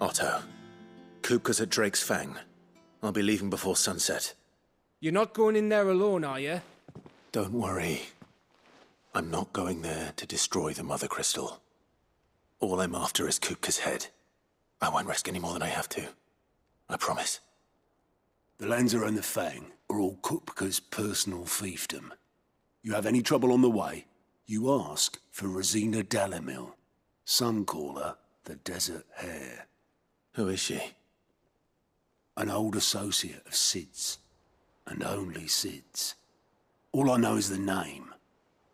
Otto. Kupka's at Drake's Fang. I'll be leaving before sunset. You're not going in there alone, are you? Don't worry. I'm not going there to destroy the Mother Crystal. All I'm after is Kupka's head. I won't risk any more than I have to. I promise. The Lanza and the Fang are all Kupka's personal fiefdom. You have any trouble on the way, you ask for Rosina Dalamil. Some call her the Desert Hare. Who is she? An old associate of Sid's, and only Sid's. All I know is the name,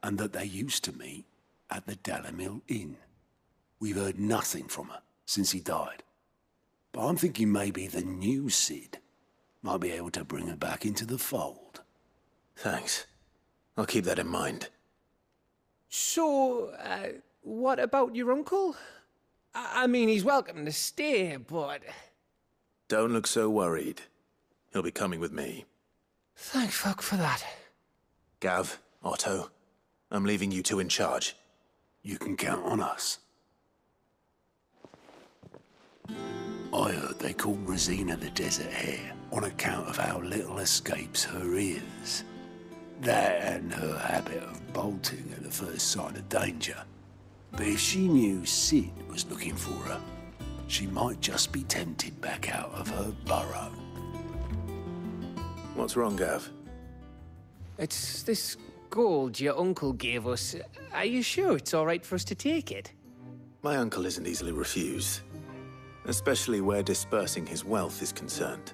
and that they used to meet at the Dalamil Inn. We've heard nothing from her since he died. But I'm thinking maybe the new Sid might be able to bring her back into the fold. Thanks. I'll keep that in mind. So, what about your uncle? I mean, he's welcome to stay, but... Don't look so worried. He'll be coming with me. Thank fuck for that. Gav, Otto, I'm leaving you two in charge. You can count on us. I heard they called Rosina the Desert Hare on account of how little escapes her ears. That and her habit of bolting at the first sign of danger. But if she knew Sid was looking for her, she might just be tempted back out of her burrow. What's wrong, Gav? It's this gold your uncle gave us. Are you sure it's all right for us to take it? My uncle isn't easily refused. Especially where dispersing his wealth is concerned.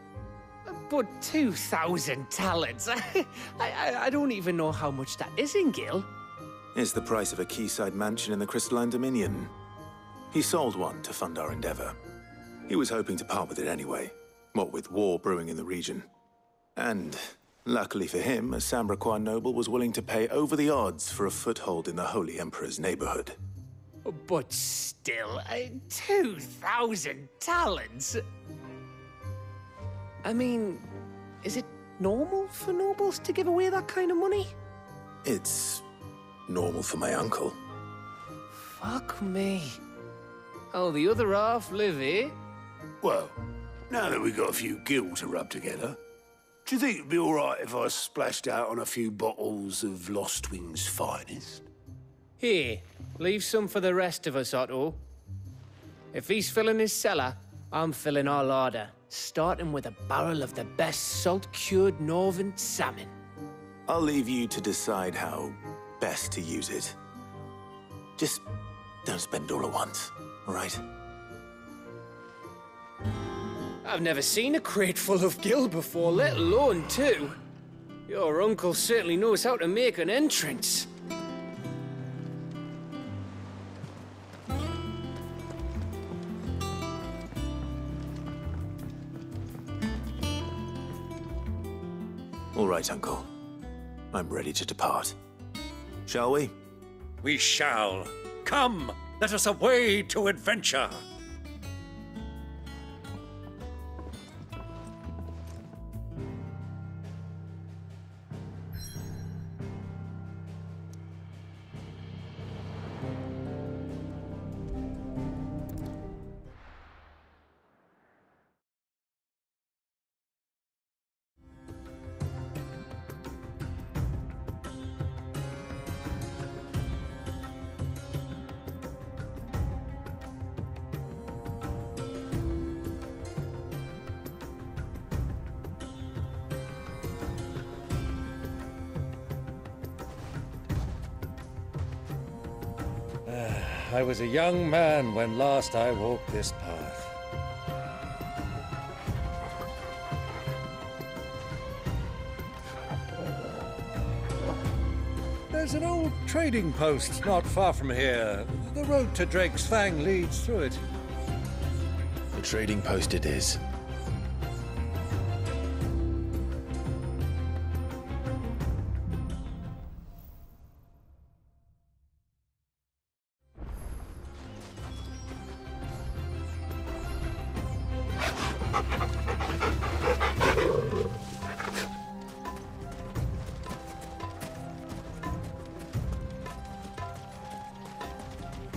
But 2,000 talents? I don't even know how much that is in Gil. It's the price of a quayside mansion in the Crystalline Dominion. He sold one to fund our endeavor. He was hoping to part with it anyway, what with war brewing in the region. And, luckily for him, a Sambraquan noble was willing to pay over the odds for a foothold in the Holy Emperor's neighborhood. But still, 2,000 talents? I mean, is it normal for nobles to give away that kind of money? It's normal for my uncle. Fuck me. Oh, the other half live, eh? Well, now that we've got a few gil to rub together, do you think it'd be all right if I splashed out on a few bottles of Lost Wing's finest? Here, leave some for the rest of us, Otto. If he's filling his cellar, I'm filling our larder, starting with a barrel of the best salt-cured northern salmon. I'll leave you to decide how best to use it. Just don't spend it all at once, all right? I've never seen a crate full of gil before, let alone two. Your uncle certainly knows how to make an entrance. All right, Uncle. I'm ready to depart. Shall we? We shall. Come, let us away to adventure. I was a young man when last I walked this path. There's an old trading post not far from here. The road to Drake's Fang leads through it. The trading post it is.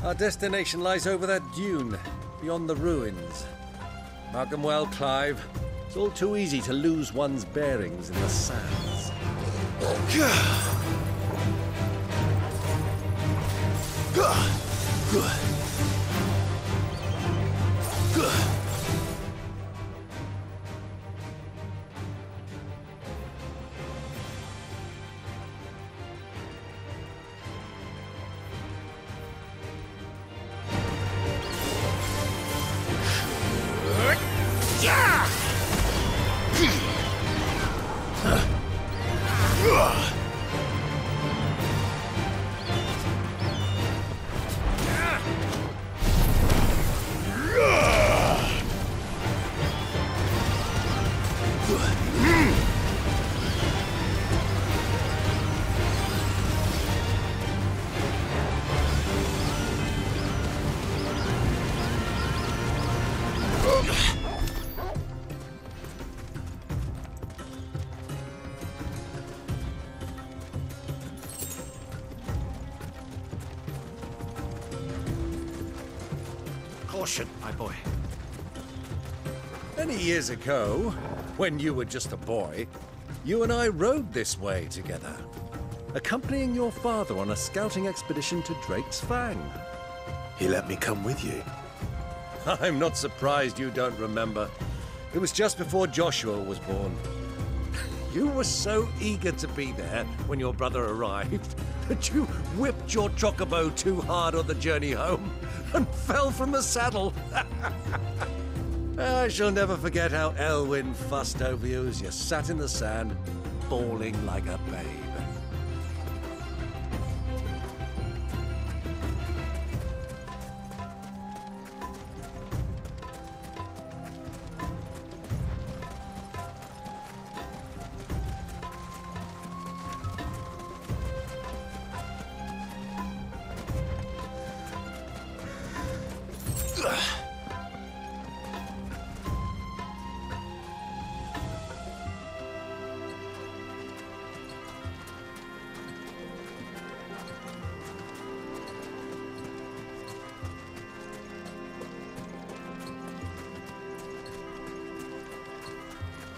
Our destination lies over that dune, beyond the ruins. Mark 'em well, Clive. It's all too easy to lose one's bearings in the sands. Caution, my boy. Many years ago, when you were just a boy, you and I rode this way together, accompanying your father on a scouting expedition to Drake's Fang. He let me come with you. I'm not surprised you don't remember. It was just before Joshua was born. You were so eager to be there when your brother arrived that you whipped your chocobo too hard on the journey home and fell from the saddle. I shall never forget how Elwyn fussed over you as you sat in the sand, bawling like a babe.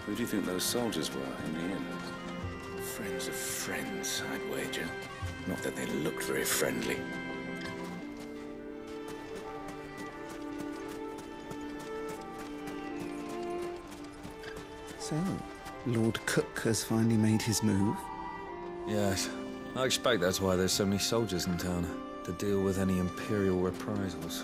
Who do you think those soldiers were in the inn? Friends of friends, I'd wager. Not that they looked very friendly. So, Lord Cook has finally made his move? Yes. I expect that's why there's so many soldiers in town, to deal with any Imperial reprisals.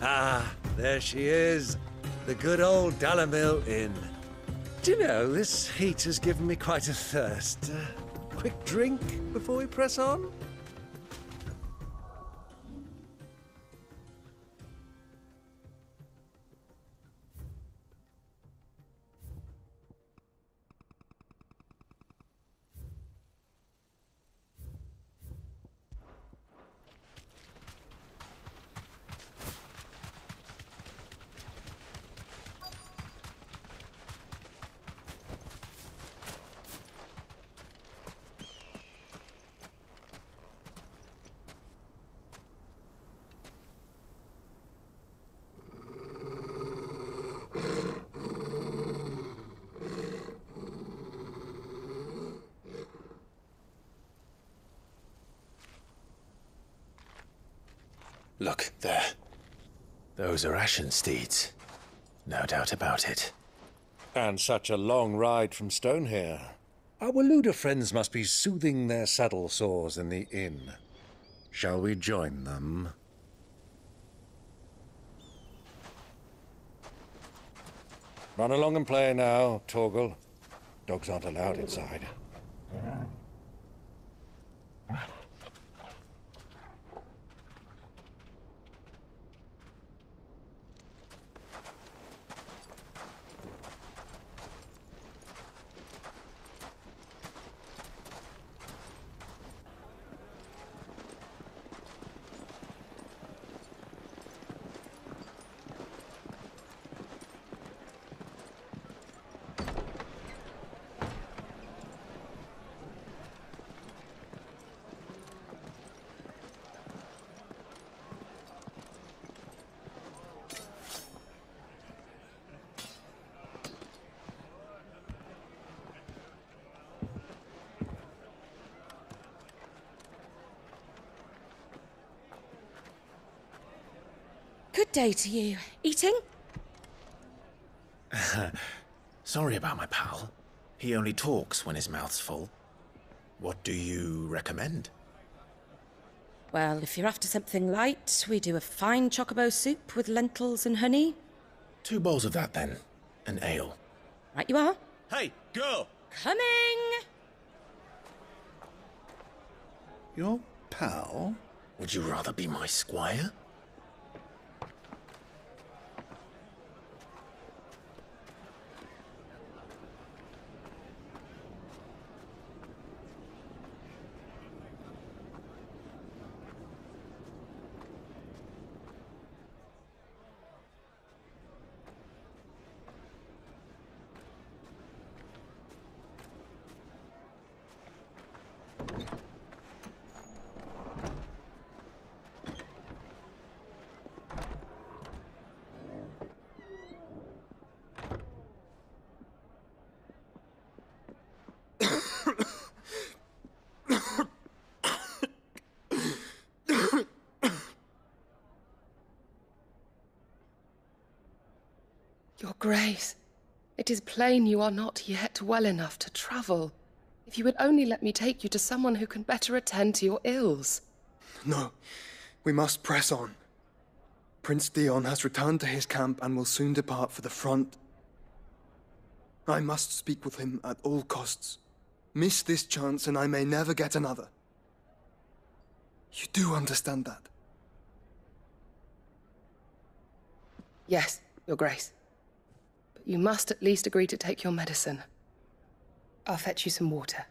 Ah, there she is. The good old Dalamil Inn. Do you know, this heat has given me quite a thirst. Quick drink before we press on? Look, there. Those are Ashen steeds. No doubt about it. And such a long ride from Stone here. Our Waluda friends must be soothing their saddle sores in the inn. Shall we join them? Run along and play now, Torgal. Dogs aren't allowed inside. Good day to you. Eating? Sorry about my pal. He only talks when his mouth's full. What do you recommend? Well, if you're after something light, we do a fine chocobo soup with lentils and honey. 2 bowls of that, then. An ale. Right you are. Hey, girl! Coming! Your pal? Would you rather be my squire? Your Grace, it is plain you are not yet well enough to travel. If you would only let me take you to someone who can better attend to your ills. No, we must press on. Prince Theon has returned to his camp and will soon depart for the front. I must speak with him at all costs. Miss this chance and I may never get another. You do understand that? Yes, Your Grace. But you must at least agree to take your medicine. I'll fetch you some water.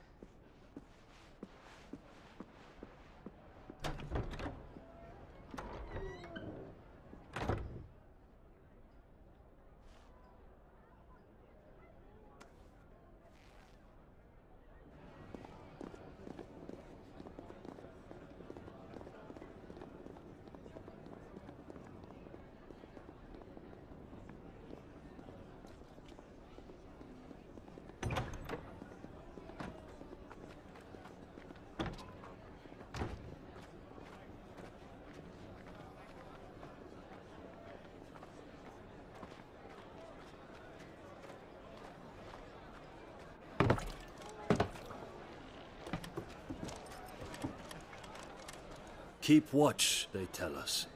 Keep watch, they tell us.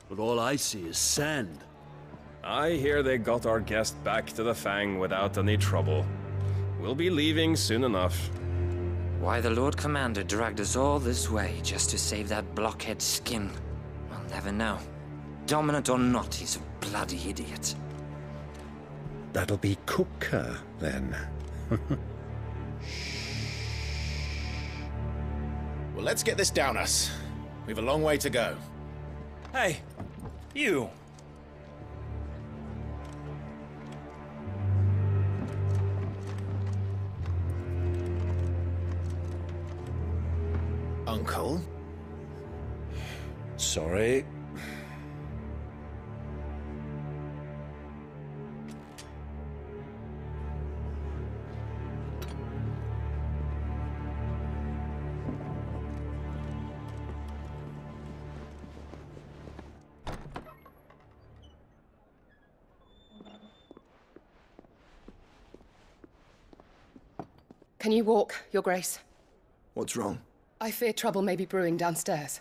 But all I see is sand. I hear they got our guest back to the Fang without any trouble. We'll be leaving soon enough. Why the Lord Commander dragged us all this way just to save that blockhead skin, we'll never know. Dominant or not, he's a bloody idiot. That'll be Cooker, then. Well, let's get this down us. We've a long way to go. Hey, you. Uncle? Sorry. Can you walk, Your Grace? What's wrong? I fear trouble may be brewing downstairs.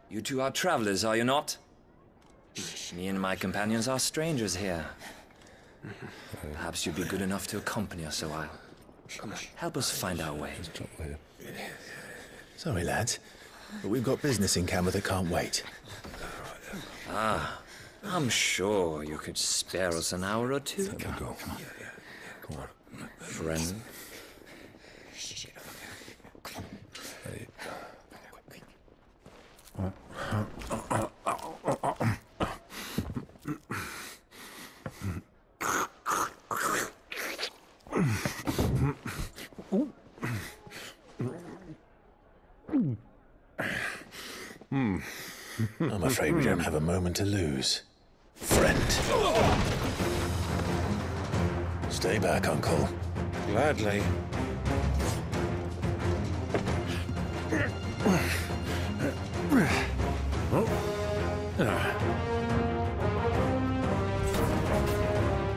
You two are travelers, are you not? Me and my companions are strangers here. Perhaps you'd be good enough to accompany us a while. Help us find our way. Sorry, lads, but we've got business in camera that can't wait. Ah, I'm sure you could spare us an hour or two. Go on. Friend. I'm afraid we don't have a moment to lose. Friend. Stay back, Uncle. Gladly.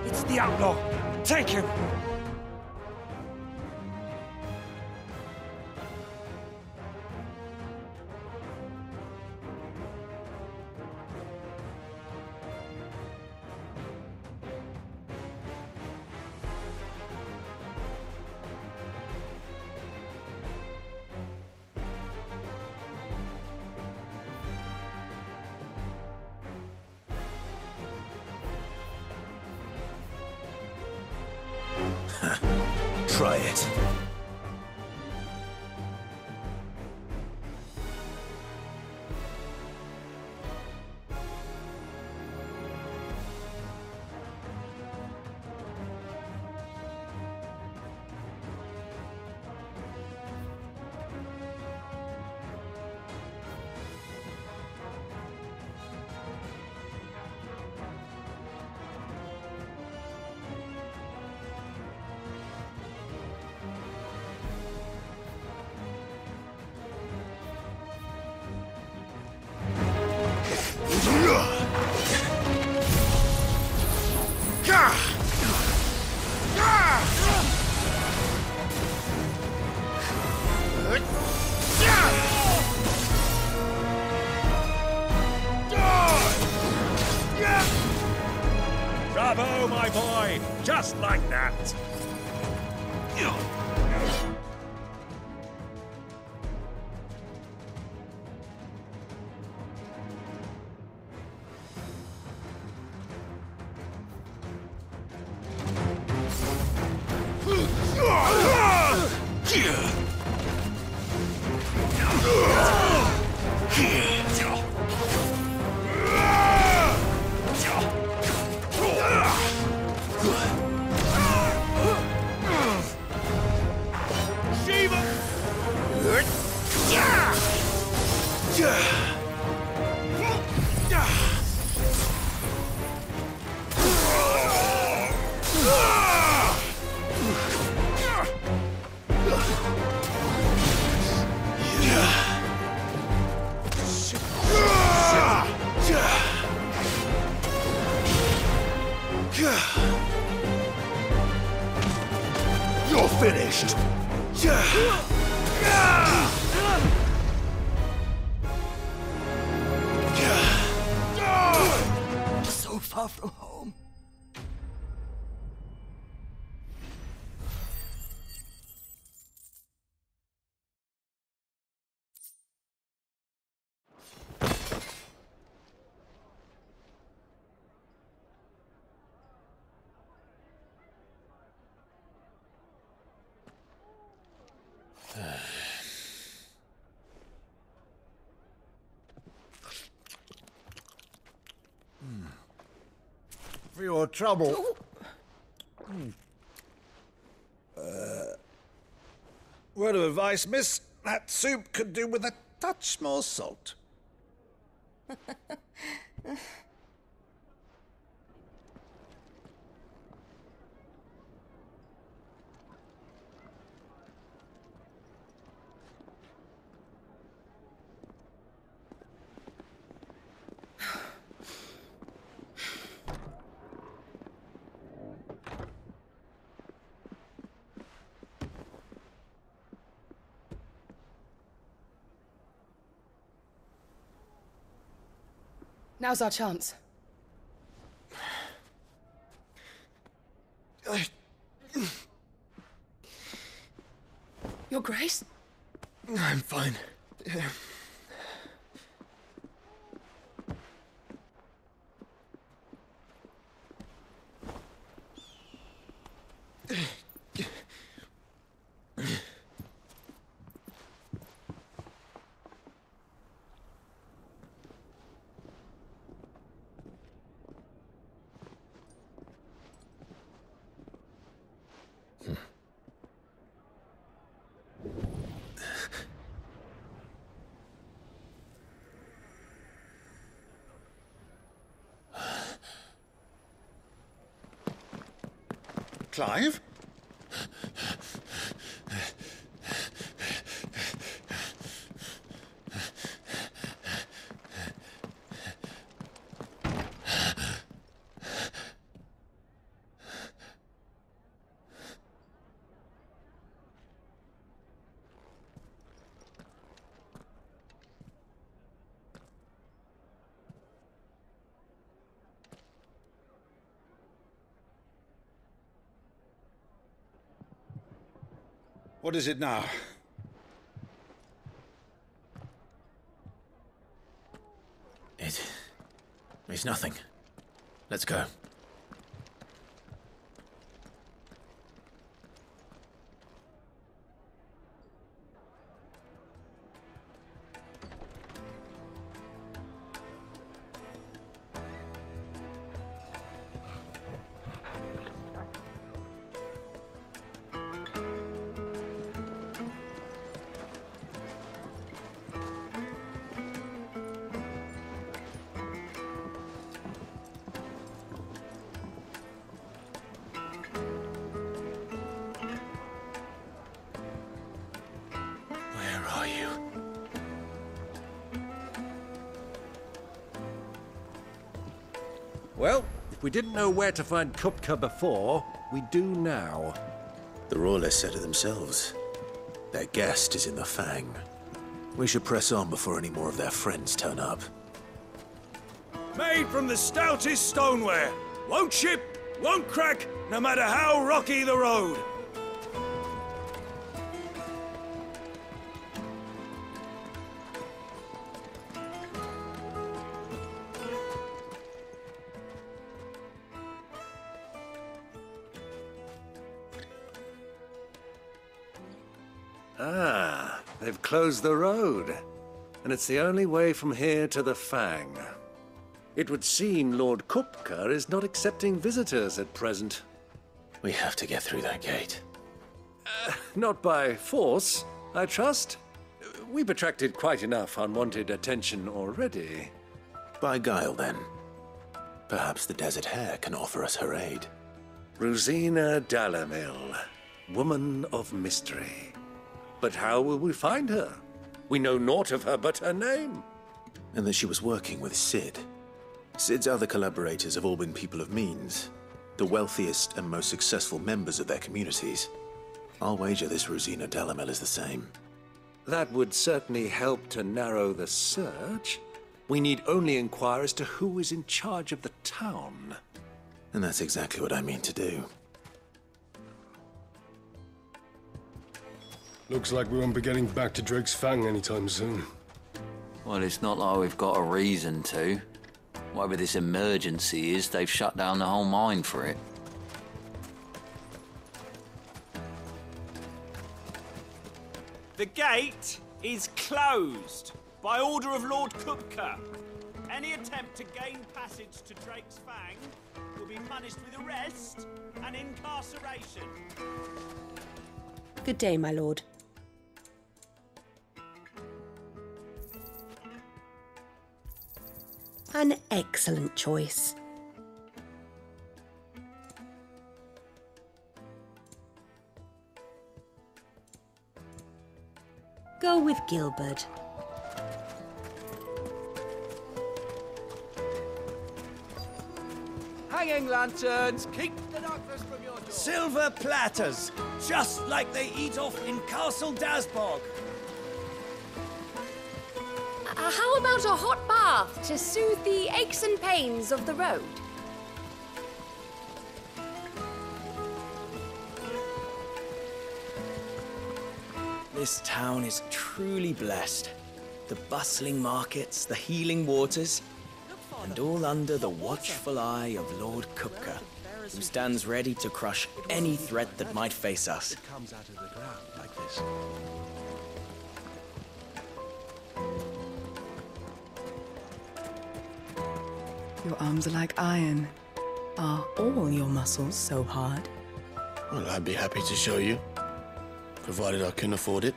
It's the outlaw. Take him. Try it. Bravo, my boy! Just like that! You're finished! So far from home. For your trouble. Word of advice, miss. That soup could do with a touch more salt. Now's our chance. Your Grace? I'm fine. Clive? What is it now? It's nothing. Let's go. Well, if we didn't know where to find Kupka before, we do now. The Royalists said it themselves. Their guest is in the Fang. We should press on before any more of their friends turn up. Made from the stoutest stoneware. Won't chip, won't crack, no matter how rocky the road. Ah, they've closed the road. And it's the only way from here to the Fang. It would seem Lord Kupka is not accepting visitors at present. We have to get through that gate. Not by force, I trust. We've attracted quite enough unwanted attention already. By guile, then. Perhaps the Desert Hare can offer us her aid. Rosina Dalamil, woman of mystery. But how will we find her? We know naught of her but her name. And that she was working with Cid. Cid's other collaborators have all been people of means, the wealthiest and most successful members of their communities. I'll wager this Rosina Dalamel is the same. That would certainly help to narrow the search. We need only inquire as to who is in charge of the town. And that's exactly what I mean to do. Looks like we won't be getting back to Drake's Fang anytime soon. Well, it's not like we've got a reason to. Whatever this emergency is, they've shut down the whole mine for it. The gate is closed by order of Lord Kupka. Any attempt to gain passage to Drake's Fang will be punished with arrest and incarceration. Good day, my lord. An excellent choice. Go with Gilbert. Hanging lanterns, keep the darkness from your door. Silver platters, just like they eat off in Castle Dasbog. How about a hot bath to soothe the aches and pains of the road? This town is truly blessed. The bustling markets, the healing waters, and all under the watchful eye of Lord Kupka, who stands ready to crush any threat that might face us. It comes out of the ground like this. Your arms are like iron. Are all your muscles so hard? Well, I'd be happy to show you, provided I can afford it.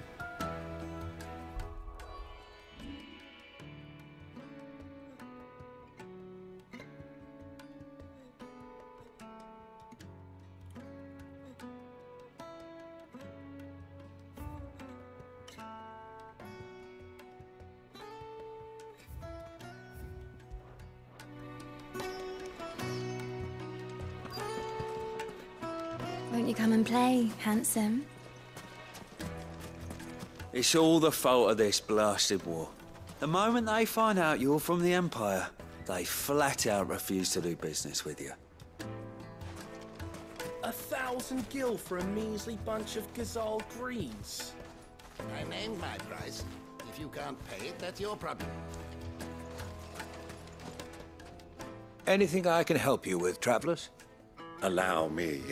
Won't you come and play, handsome? It's all the fault of this blasted war. The moment they find out you're from the Empire, they flat out refuse to do business with you. 1,000 gil for a measly bunch of Gazal greaves. I named my price. If you can't pay it, that's your problem. Anything I can help you with, travellers? Allow me.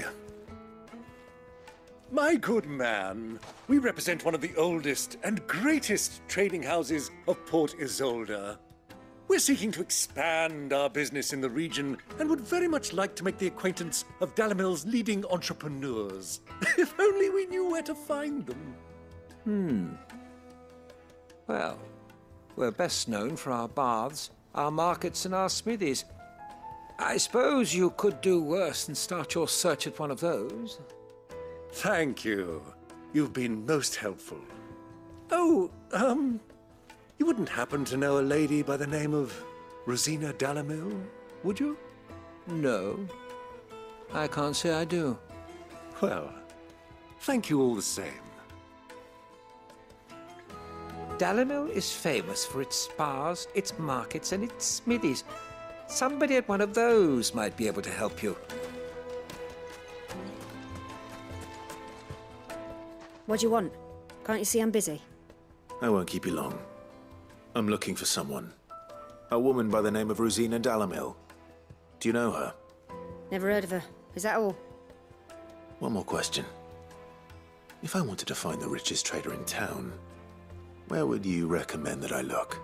My good man, we represent one of the oldest and greatest trading houses of Port Isolde. We're seeking to expand our business in the region and would very much like to make the acquaintance of Dalamil's leading entrepreneurs. If only we knew where to find them. Well, we're best known for our baths, our markets and our smithies. I suppose you could do worse than start your search at one of those. Thank you. You've been most helpful. Oh, you wouldn't happen to know a lady by the name of Rosina Dalamil, would you? No, I can't say I do. Well, thank you all the same. Dalamil is famous for its spas, its markets, and its smithies. Somebody at one of those might be able to help you. What do you want? Can't you see I'm busy? I won't keep you long. I'm looking for someone. A woman by the name of Rosina Dalamil. Do you know her? Never heard of her. Is that all? One more question. If I wanted to find the richest trader in town, where would you recommend that I look?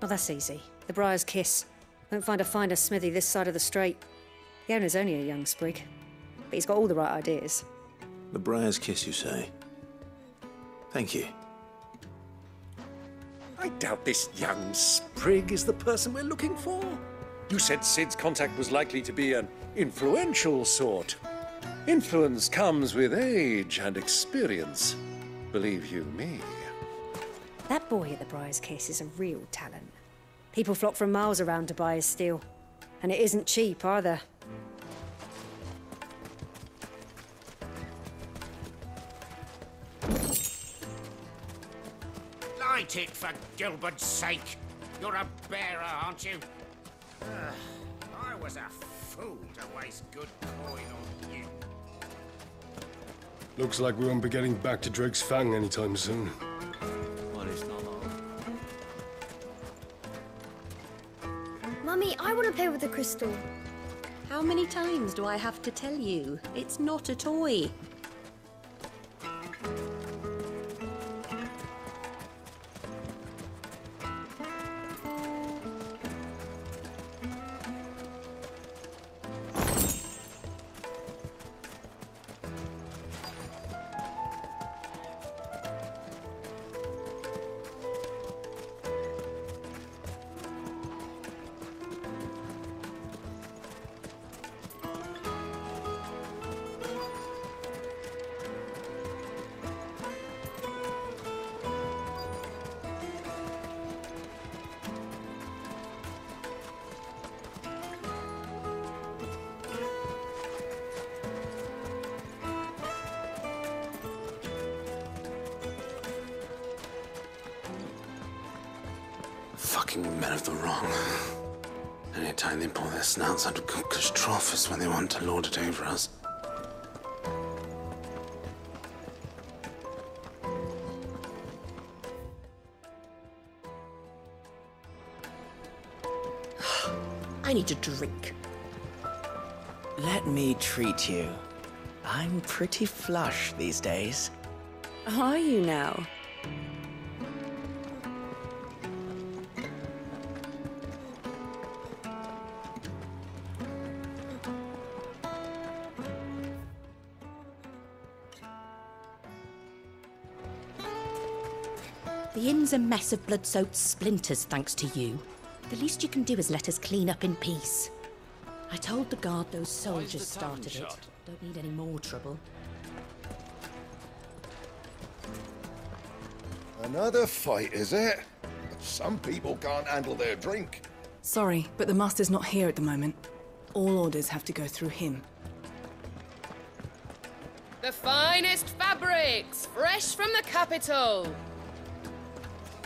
Well, that's easy. The Briar's Kiss. Won't find a finer smithy this side of the strait. The owner's only a young sprig, but he's got all the right ideas. The Briar's Kiss, you say? Thank you. I doubt this young sprig is the person we're looking for. You said Sid's contact was likely to be an influential sort. Influence comes with age and experience. Believe you me. That boy at the Briar's Kiss is a real talent. People flock from miles around to buy his steel. And it isn't cheap either. Light it, for Gilbert's sake! You're a bearer, aren't you? I was a fool to waste good coin on you. Looks like we won't be getting back to Drake's Fang anytime soon. Well, it's not long. Mummy, I want to play with the crystal. How many times do I have to tell you? It's not a toy. Fucking men of the wrong. Anytime they pull their snouts out of Cook's trough is when they want to lord it over us. I need a drink. Let me treat you. I'm pretty flush these days. Are you now? The inn's a mess of blood-soaked splinters, thanks to you. The least you can do is let us clean up in peace. I told the guard those soldiers started it. Don't need any more trouble. Another fight, is it? Some people can't handle their drink. Sorry, but the master's not here at the moment. All orders have to go through him. The finest fabrics, fresh from the capital.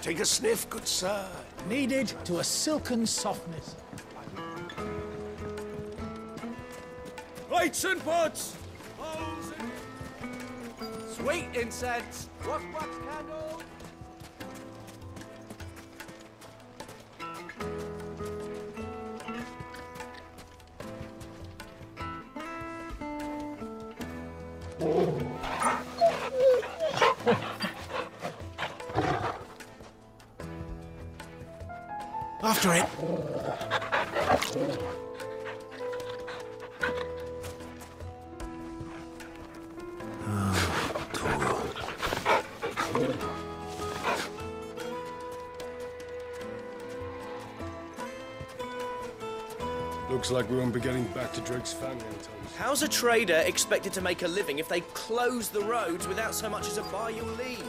Take a sniff, good sir. Kneaded to a silken softness. Plates and pots! Bowls and... Sweet incense! Wax candles! After it. Looks like we won't be getting back to Drake's Fang anytime soon. How's a trader expected to make a living if they close the roads without so much as a buy your leave?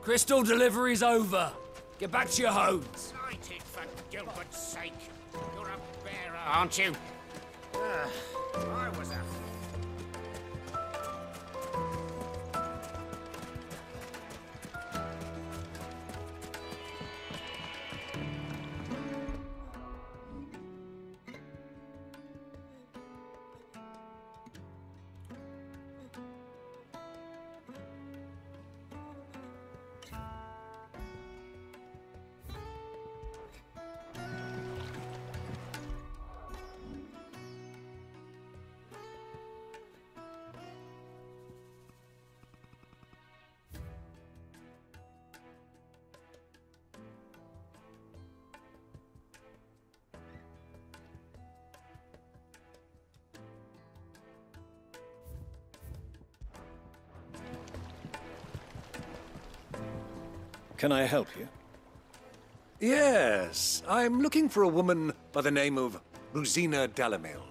Crystal delivery's over. Get back to your homes. Excited for Gilbert's sake. You're a bearer, aren't you? I was a... Can I help you? Yes, I'm looking for a woman by the name of Rosina Dalamil.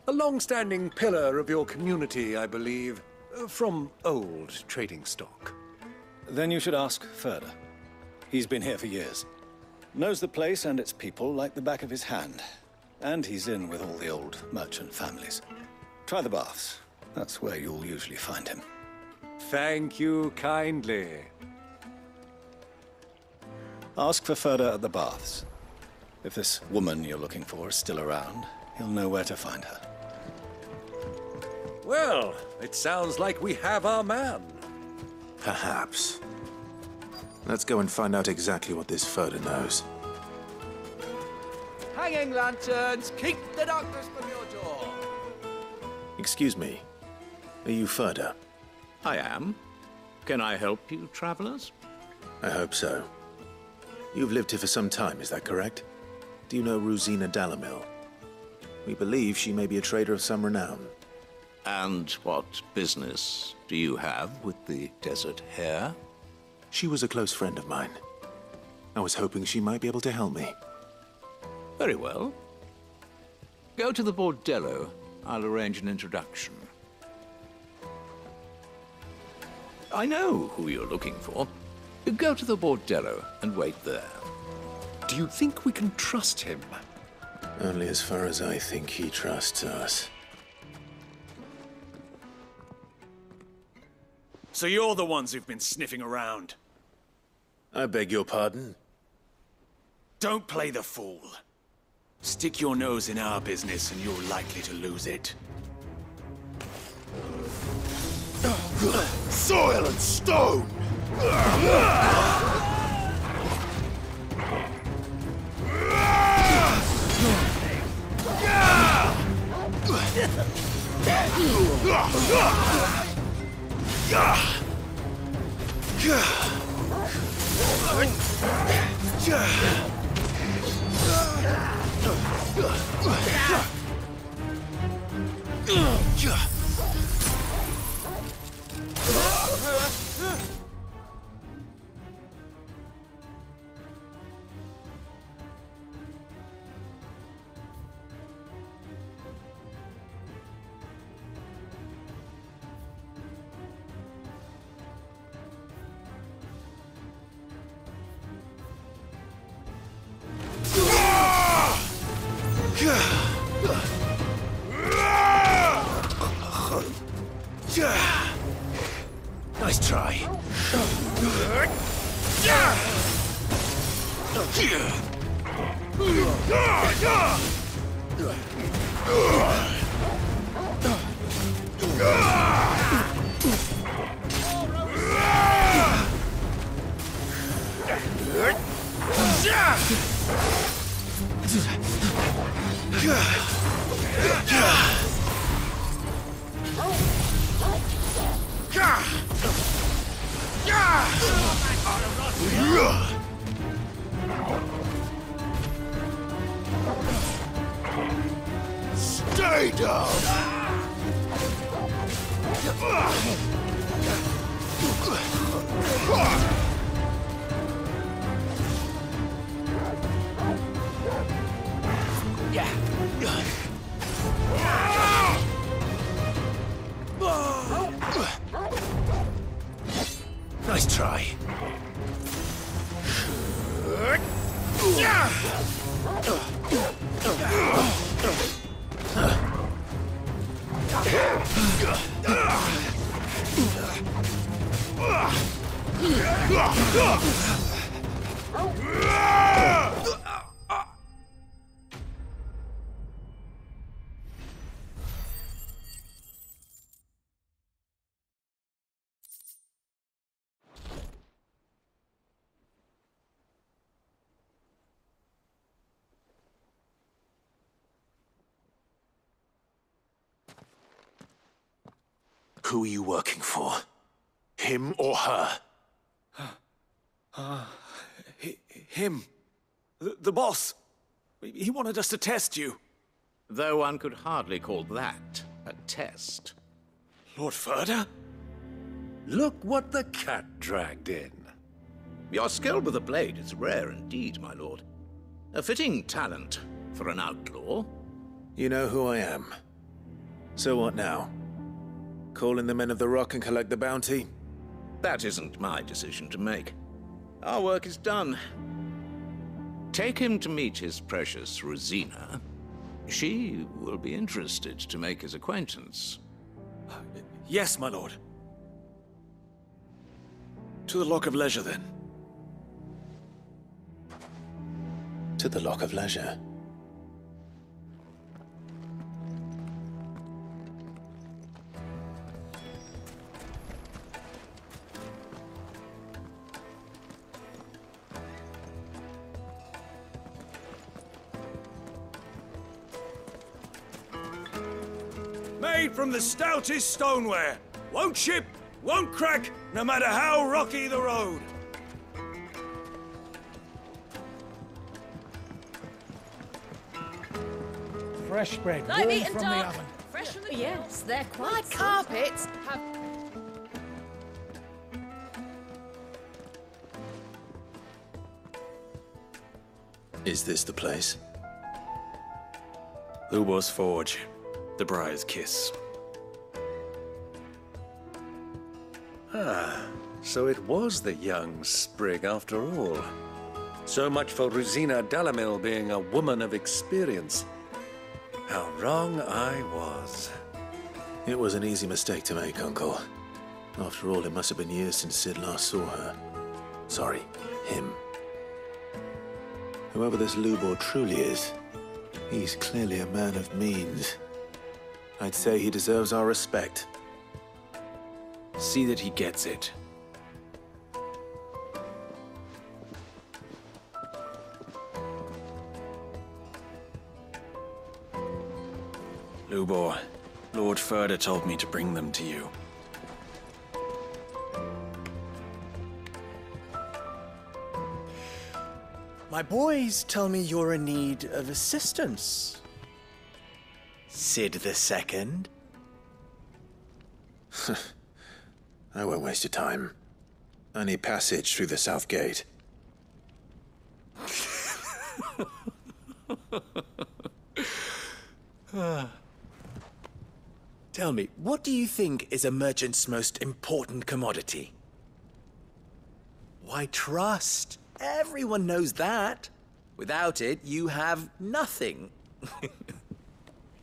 A long-standing pillar of your community, I believe, from old trading stock. Then you should ask Ferda. He's been here for years. Knows the place and its people like the back of his hand. And he's in with all the old merchant families. Try the baths. That's where you'll usually find him. Thank you kindly. Ask for Ferda at the baths. If this woman you're looking for is still around, he'll know where to find her. Well, it sounds like we have our man. Perhaps. Let's go and find out exactly what this Ferda knows. Hanging lanterns, keep the darkness from your door. Excuse me. Are you Ferda? I am. Can I help you, travelers? I hope so. You've lived here for some time, is that correct? Do you know Rosina Dalamil? We believe she may be a trader of some renown. And what business do you have with the desert hare? She was a close friend of mine. I was hoping she might be able to help me. Very well. Go to the bordello. I'll arrange an introduction. I know who you're looking for. Go to the bordello and wait there. Do you think we can trust him? Only as far as I think he trusts us. So you're the ones who've been sniffing around? I beg your pardon? Don't play the fool. Stick your nose in our business and you're likely to lose it. Soil and stone! Nice try. Stay down! Nice try. Who are you working for? Him or her? Him. The boss. He wanted us to test you. Though one could hardly call that a test. Lord Ferda? Look what the cat dragged in. Your skill with the blade is rare indeed, my lord. A fitting talent for an outlaw. You know who I am. So what now? Call in the Men of the Rock and collect the bounty? That isn't my decision to make. Our work is done. Take him to meet his precious Rosina. She will be interested to make his acquaintance. Yes, my lord. To the Lock of Leisure, then. To the Lock of Leisure. Made from the stoutest stoneware. Won't chip, won't crack, no matter how rocky the road. Fresh bread, Light warm meat and from dark. the oven. Fresh from the Yes, they're quite My carpets have... Is this the place? Lubor's Forge. The Briar's Kiss. Ah, so it was the young sprig after all. So much for Rosina Dalamil being a woman of experience. How wrong I was. It was an easy mistake to make, Uncle. After all, it must have been years since Sid last saw her. Sorry, him. Whoever this Lubor truly is, he's clearly a man of means. I'd say he deserves our respect. See that he gets it. Lubor, Lord Ferda told me to bring them to you. My boys tell me you're in need of assistance. Sid II? I won't waste your time. I need passage through the south gate. Tell me, what do you think is a merchant's most important commodity? Why, trust. Everyone knows that. Without it, you have nothing.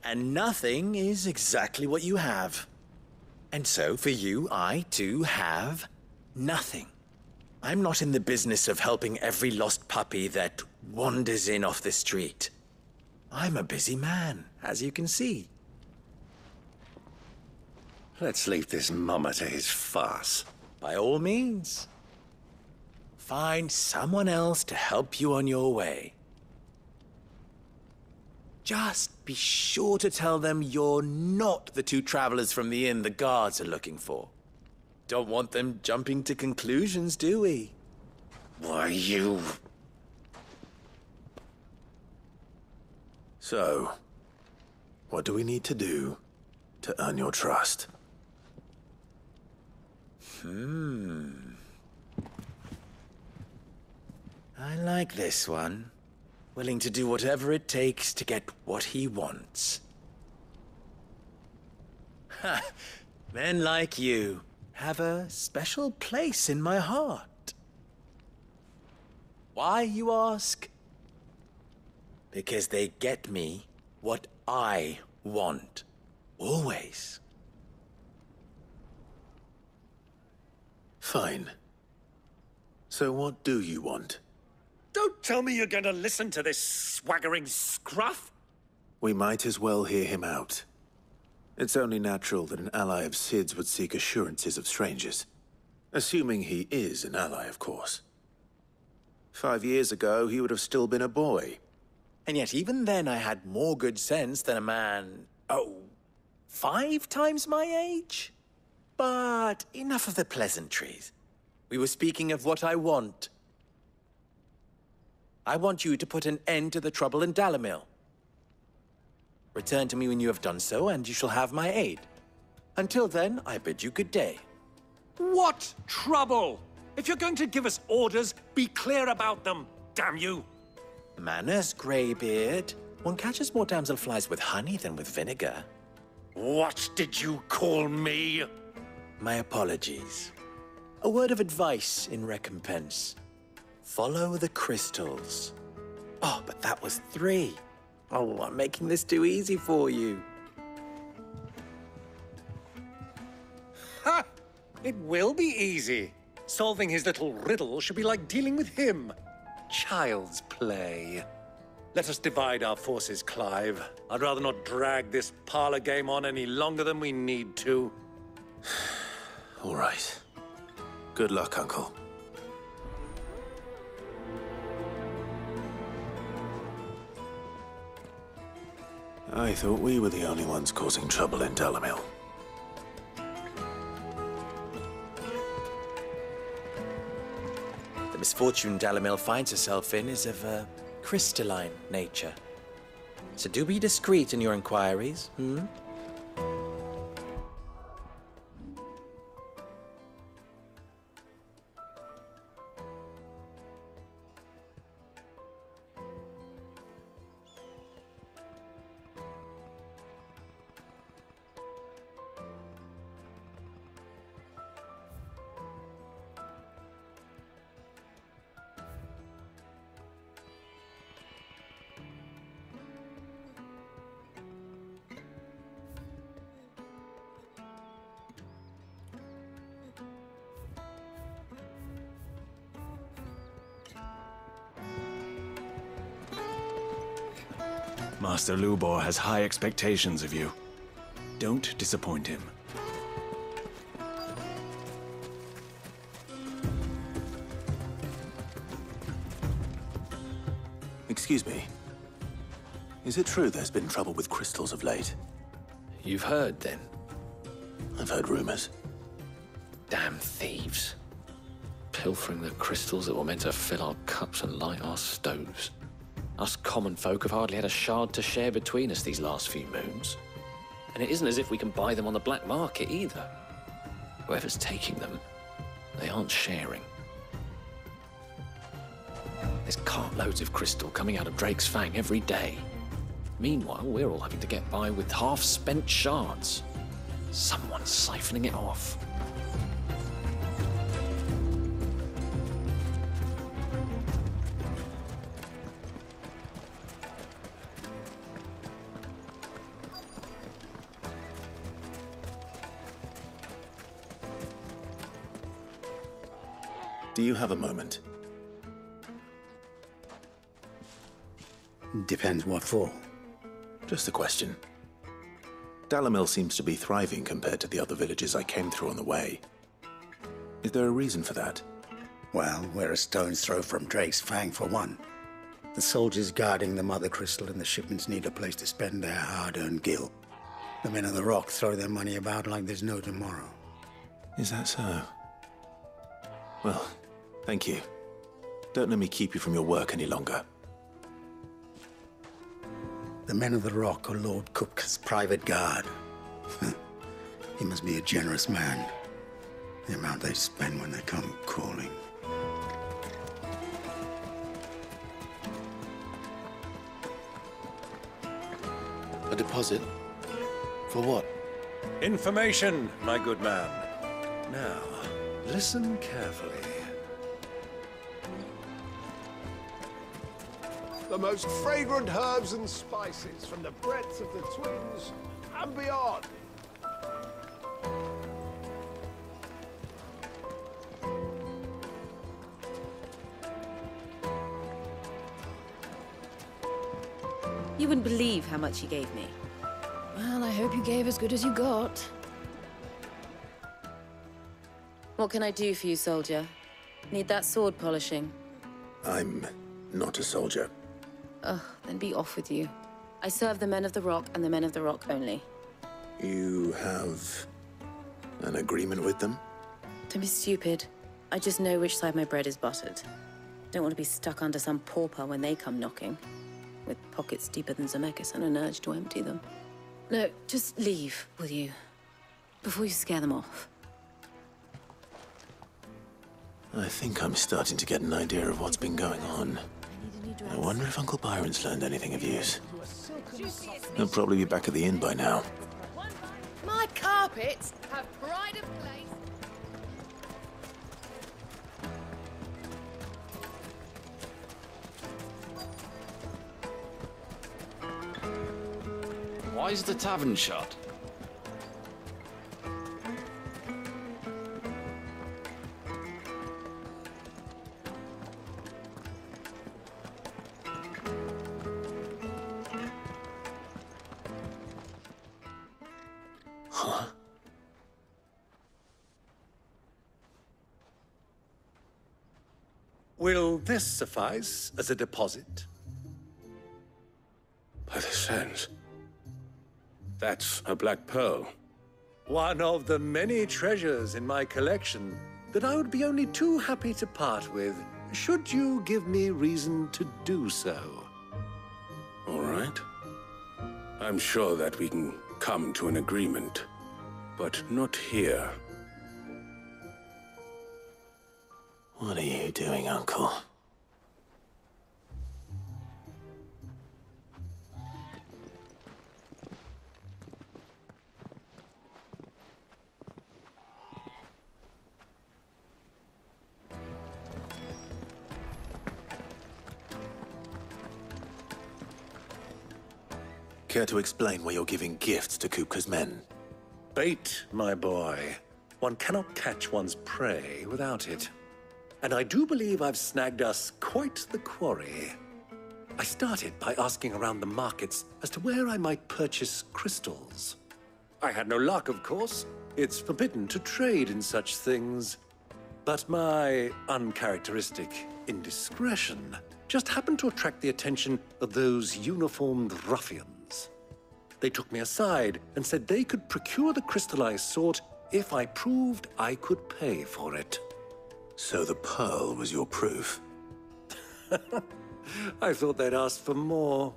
And nothing is exactly what you have. And so, for you, I, too, have nothing. I'm not in the business of helping every lost puppy that wanders in off the street. I'm a busy man, as you can see. Let's leave this mummer to his farce. By all means. Find someone else to help you on your way. Just be sure to tell them you're not the two travelers from the inn the guards are looking for. Don't want them jumping to conclusions, do we? Why, you... So, what do we need to do to earn your trust? I like this one. Willing to do whatever it takes to get what he wants. Ha! Men like you have a special place in my heart. Why, you ask? Because they get me what I want. Always. Fine. So what do you want? Don't tell me you're going to listen to this swaggering scruff! We might as well hear him out. It's only natural that an ally of Sid's would seek assurances of strangers. Assuming he is an ally, of course. 5 years ago, he would have still been a boy. And yet even then I had more good sense than a man, 5 times my age? But enough of the pleasantries. We were speaking of what I want. I want you to put an end to the trouble in Dalamil. Return to me when you have done so, and you shall have my aid. Until then, I bid you good day. What trouble? If you're going to give us orders, be clear about them, damn you! Manners, Greybeard. One catches more damselflies with honey than with vinegar. What did you call me? My apologies. A word of advice in recompense. Follow the crystals. Oh, but that was 3. Oh, I'm making this too easy for you. Ha! It will be easy. Solving his little riddle should be like dealing with him. Child's play. Let us divide our forces, Clive. I'd rather not drag this parlor game on any longer than we need to. All right. Good luck, Uncle. I thought we were the only ones causing trouble in Dalamil. The misfortune Dalamil finds herself in is of a crystalline nature. So do be discreet in your inquiries, Master Lubor has high expectations of you. Don't disappoint him. Excuse me. Is it true there's been trouble with crystals of late? You've heard, then? I've heard rumors. Damn thieves. Pilfering the crystals that were meant to fill our cups and light our stoves. Us common folk have hardly had a shard to share between us these last few moons. And it isn't as if we can buy them on the black market either. Whoever's taking them, they aren't sharing. There's cartloads of crystal coming out of Drake's Fang every day. Meanwhile, we're all having to get by with half-spent shards. Someone's siphoning it off. Do you have a moment? Depends what for. Just a question. Dalamil seems to be thriving compared to the other villages I came through on the way. Is there a reason for that? Well, we're a stone's throw from Drake's Fang, for one. The soldiers guarding the Mother Crystal and the shipments need a place to spend their hard-earned gil. The men of the Rock throw their money about like there's no tomorrow. Is that so? Well, thank you. Don't let me keep you from your work any longer. The men of the Rock are Lord Kupka's private guard. He must be a generous man. The amount they spend when they come calling. A deposit? For what? Information, my good man. Now, listen carefully. The most fragrant herbs and spices from the breadth of the Twins and beyond. You wouldn't believe how much he gave me. Well, I hope you gave as good as you got. What can I do for you, soldier? Need that sword polishing? I'm not a soldier. Ugh, then be off with you. I serve the men of the Rock and the men of the Rock only. You have an agreement with them? Don't be stupid. I just know which side my bread is buttered. Don't want to be stuck under some pauper when they come knocking. With pockets deeper than Zemeckis and an urge to empty them. No, just leave, will you? Before you scare them off. I think I'm starting to get an idea of what's been going on. I wonder if Uncle Byron's learned anything of use. He'll probably be back at the inn by now. My carpets have pride of place. Why is the tavern shut? Huh? Will this suffice as a deposit? By the sands. That's a black pearl. One of the many treasures in my collection that I would be only too happy to part with, should you give me reason to do so. All right. I'm sure that we can come to an agreement, but not here. What are you doing, Uncle? Care to explain why you're giving gifts to Kupka's men? Bait, my boy. One cannot catch one's prey without it. And I do believe I've snagged us quite the quarry. I started by asking around the markets as to where I might purchase crystals. I had no luck, of course. It's forbidden to trade in such things. But my uncharacteristic indiscretion just happened to attract the attention of those uniformed ruffians. They took me aside and said they could procure the crystal I sought if I proved I could pay for it. So the pearl was your proof? I thought they'd ask for more.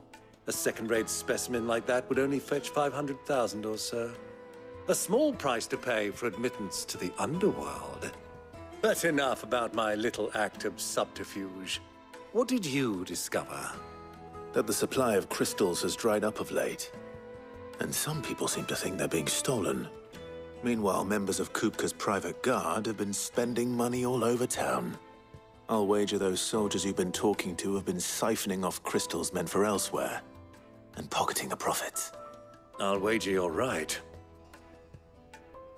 A second-rate specimen like that would only fetch 500,000 or so. A small price to pay for admittance to the underworld. But enough about my little act of subterfuge. What did you discover? That the supply of crystals has dried up of late. And some people seem to think they're being stolen. Meanwhile, members of Kupka's private guard have been spending money all over town. I'll wager those soldiers you've been talking to have been siphoning off crystals meant for elsewhere, and pocketing the profits. I'll wager you're right.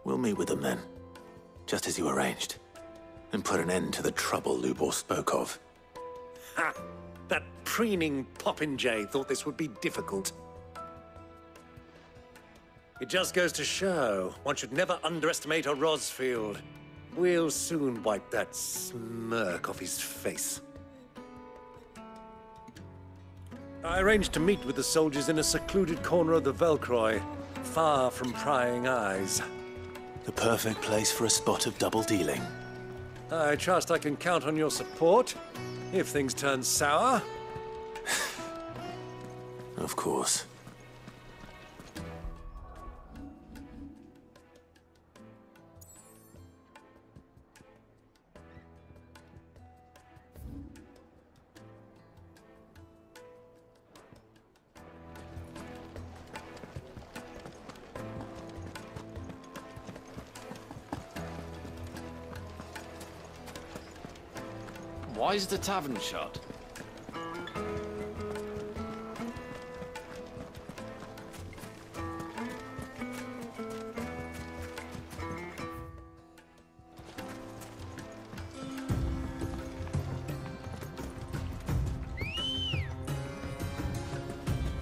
We'll meet with them then, just as you arranged. and put an end to the trouble Lubor spoke of. Ha! That preening popinjay thought this would be difficult. It just goes to show, one should never underestimate a Rosfield. We'll soon wipe that smirk off his face. I arranged to meet with the soldiers in a secluded corner of the Velcroy, far from prying eyes. The perfect place for a spot of double dealing. I trust I can count on your support, if things turn sour. Of course. Why is the tavern shut?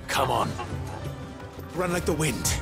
Come on. Run like the wind.